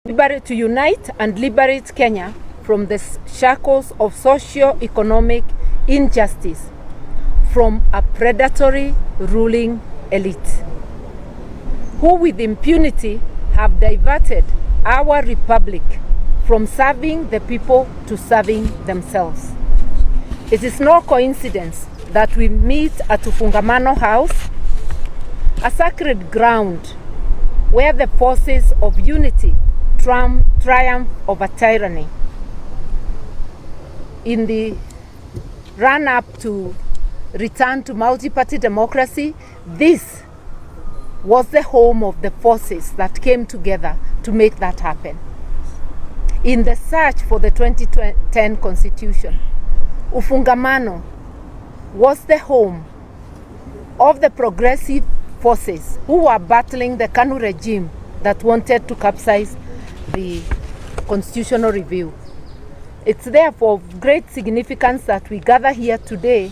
To unite and liberate Kenya from the shackles of socio-economic injustice from a predatory ruling elite who with impunity have diverted our republic from serving the people to serving themselves. It is no coincidence that we meet at Ufungamano House, a sacred ground where the forces of unity triumph over tyranny. In the run-up to return to multi-party democracy, this was the home of the forces that came together to make that happen. In the search for the 2010 Constitution, Ufungamano was the home of the progressive forces who were battling the KANU regime that wanted to capsize the constitutional review. It's therefore of great significance that we gather here today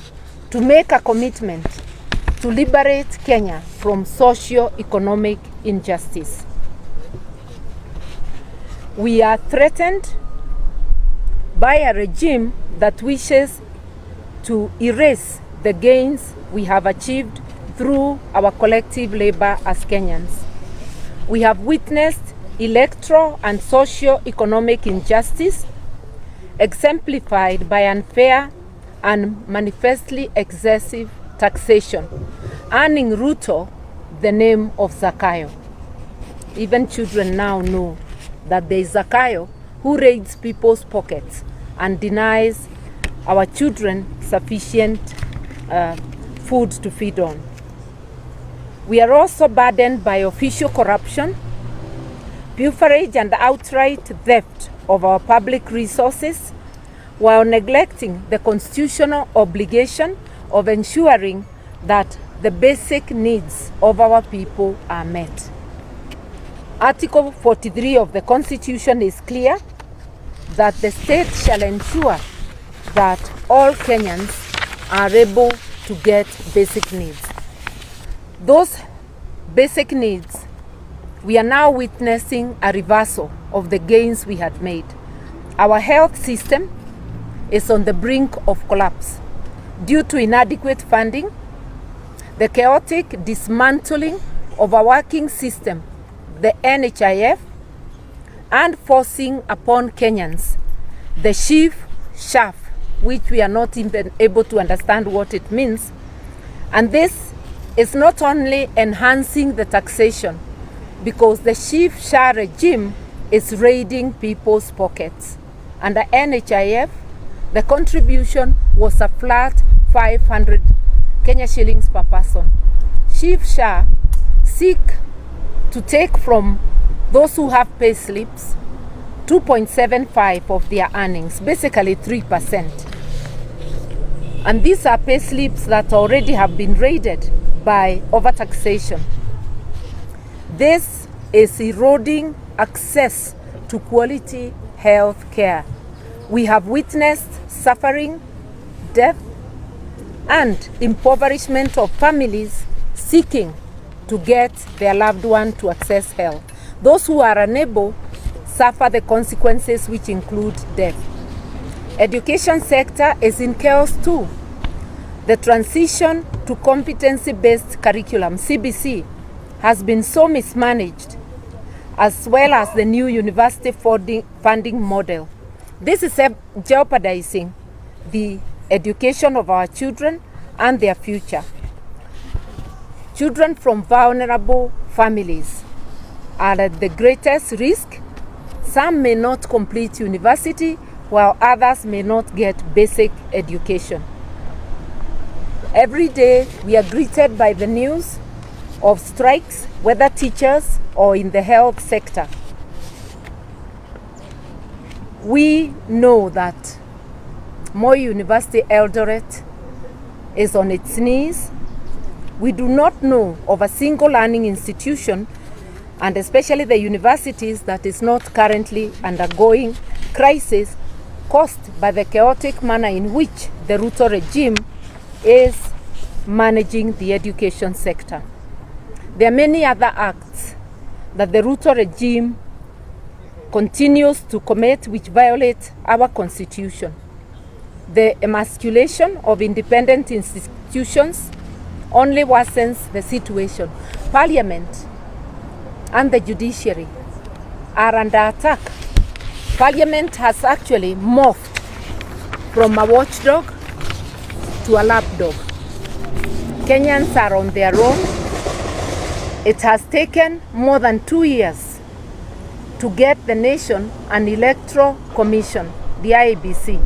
to make a commitment to liberate Kenya from socio-economic injustice. We are threatened by a regime that wishes to erase the gains we have achieved through our collective labor as Kenyans. We have witnessed electoral and socio-economic injustice exemplified by unfair and manifestly excessive taxation, earning Ruto the name of ZAKAYO. Even children now know that there is ZAKAYO who raids people's pockets and denies our children sufficient food to feed on. We are also burdened by official corruption, pilferage and outright theft of our public resources, while neglecting the constitutional obligation of ensuring that the basic needs of our people are met. Article 43 of the Constitution is clear that the state shall ensure that all Kenyans are able to get basic needs. Those basic needs, we are now witnessing a reversal of the gains we had made. Our health system is on the brink of collapse due to inadequate funding, the chaotic dismantling of a working system, the NHIF, and forcing upon Kenyans the chief shaft, which we are not even able to understand what it means. And this is not only enhancing the taxation, because the chief shah regime is raiding people's pockets. Under NHIF, the contribution was a flat 500 Kenya shillings per person. Chief shah seek to take from those who have pay slips 2.75 of their earnings, basically 3%. And these are pay slips that already have been raided by overtaxation. This is eroding access to quality health care. We have witnessed suffering, death, and impoverishment of families seeking to get their loved one to access health. Those who are unable suffer the consequences, which include death. Education sector is in chaos too. The transition to competency-based curriculum, CBC, has been so mismanaged, as well as the new university funding model. This is jeopardizing the education of our children and their future. Children from vulnerable families are at the greatest risk. Some may not complete university, while others may not get basic education. Every day we are greeted by the news of strikes, whether teachers or in the health sector. We know that Moi University Eldoret is on its knees. We do not know of a single learning institution, and especially the universities, that is not currently undergoing crisis caused by the chaotic manner in which the Ruto regime is managing the education sector. There are many other acts that the Ruto regime continues to commit which violate our constitution. The emasculation of independent institutions only worsens the situation. Parliament and the judiciary are under attack. Parliament has actually morphed from a watchdog to a lapdog. Kenyans are on their own. It has taken more than 2 years to get the nation an electoral commission, the IEBC,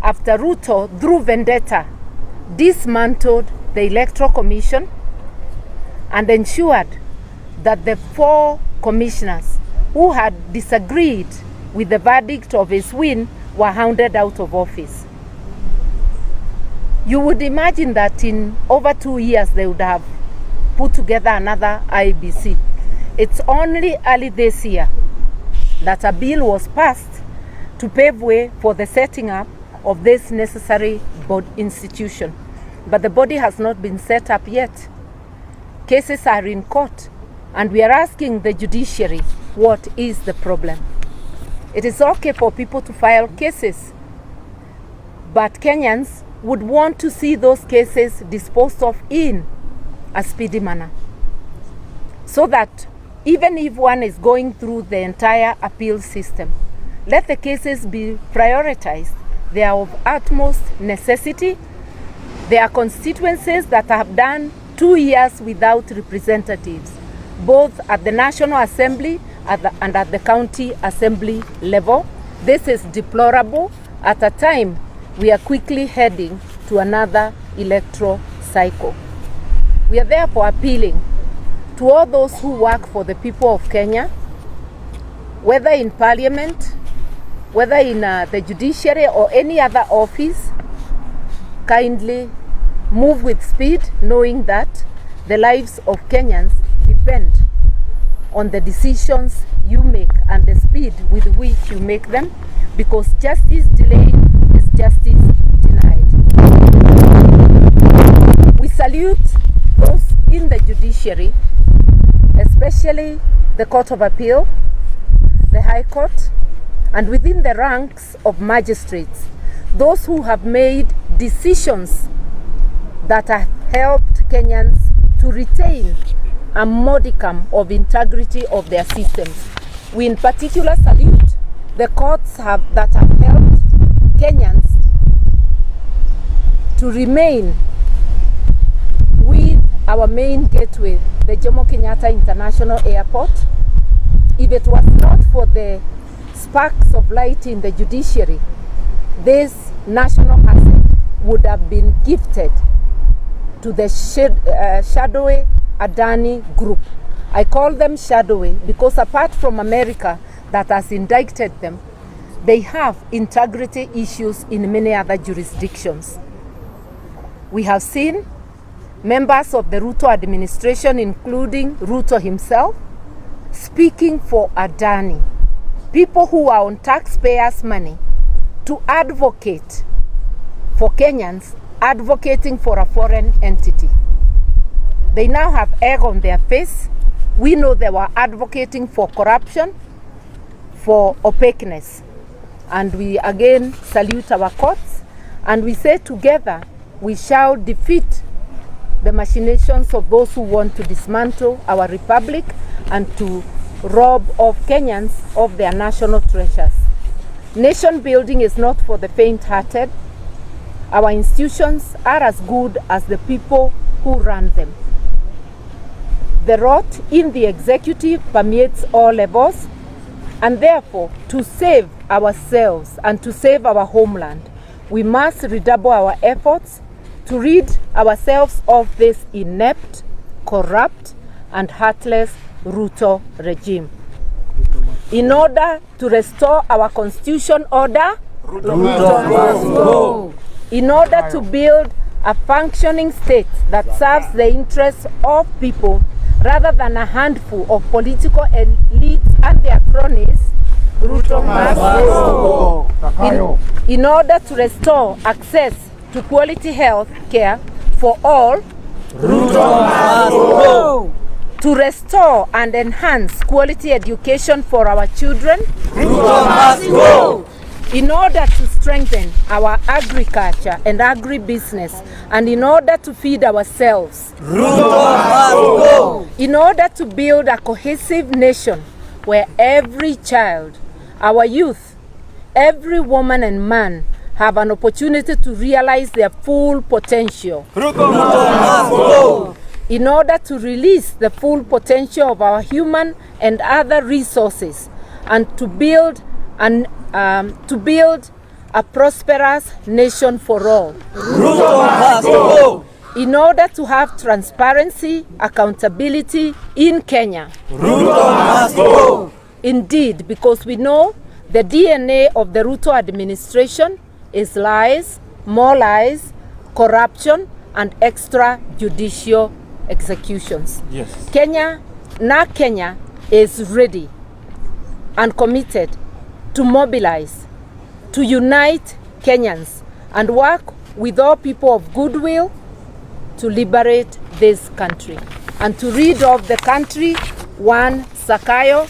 after Ruto, through vendetta, dismantled the electoral commission and ensured that the 4 commissioners who had disagreed with the verdict of his win were hounded out of office. You would imagine that in over 2 years they would have put together another IEBC. It's only early this year that a bill was passed to pave way for the setting up of this necessary institution. But the body has not been set up yet. Cases are in court, and we are asking the judiciary, what is the problem? It is okay for people to file cases, but Kenyans would want to see those cases disposed of in a speedy manner, so that even if one is going through the entire appeal system, let the cases be prioritized. They are of utmost necessity. There are constituencies that have done 2 years without representatives, both at the National Assembly and at the County Assembly level. This is deplorable at a time we are quickly heading to another electoral cycle. We are therefore appealing to all those who work for the people of Kenya, whether in Parliament, whether in the judiciary or any other office, kindly move with speed, knowing that the lives of Kenyans depend on the decisions you make and the speed with which you make them, because justice delayed is justice denied. We salute those in the judiciary, especially the Court of Appeal, the High Court, and within the ranks of magistrates, those who have made decisions that have helped Kenyans to retain a modicum of integrity of their systems. We in particular salute the courts that have helped Kenyans to remain with our main gateway, the Jomo Kenyatta International Airport. If it was not for the sparks of light in the judiciary, this national asset would have been gifted to the shadowy Adani group. I call them shadowy because apart from America that has indicted them, they have integrity issues in many other jurisdictions. We have seen members of the Ruto administration, including Ruto himself, speaking for Adani, people who are on taxpayers' money, to advocate for Kenyans, advocating for a foreign entity. They now have egg on their face. We know they were advocating for corruption, for opaqueness. And we again salute our courts, and we say together we shall defeat the machinations of those who want to dismantle our republic and to rob of Kenyans of their national treasures. Nation building is not for the faint-hearted. Our institutions are as good as the people who run them. The rot in the executive permeates all levels, and therefore, to save ourselves and to save our homeland, we must redouble our efforts to rid ourselves of this inept, corrupt, and heartless Ruto regime. In order to restore our constitution order, Ruto must go. In order to build a functioning state that serves the interests of people rather than a handful of political elites and their cronies, Ruto must go. In order to restore access to quality health care for all, Ruto must go. to restore and enhance quality education for our children. Ruto must go. In order to strengthen our agriculture and agribusiness, and in order to feed ourselves. Ruto must go. In order to build a cohesive nation where every child, our youth, every woman and man have an opportunity to realize their full potential. Ruto must go. In order to release the full potential of our human and other resources, and to build a prosperous nation for all. Ruto must go. In order to have transparency, accountability in Kenya. Ruto must go. Indeed, because we know the DNA of the Ruto administration is lies, more lies, corruption, and extrajudicial executions. Yes. Kenya is ready and committed to mobilize, to unite Kenyans and work with all people of goodwill to liberate this country and to rid of the country one ZAKAYO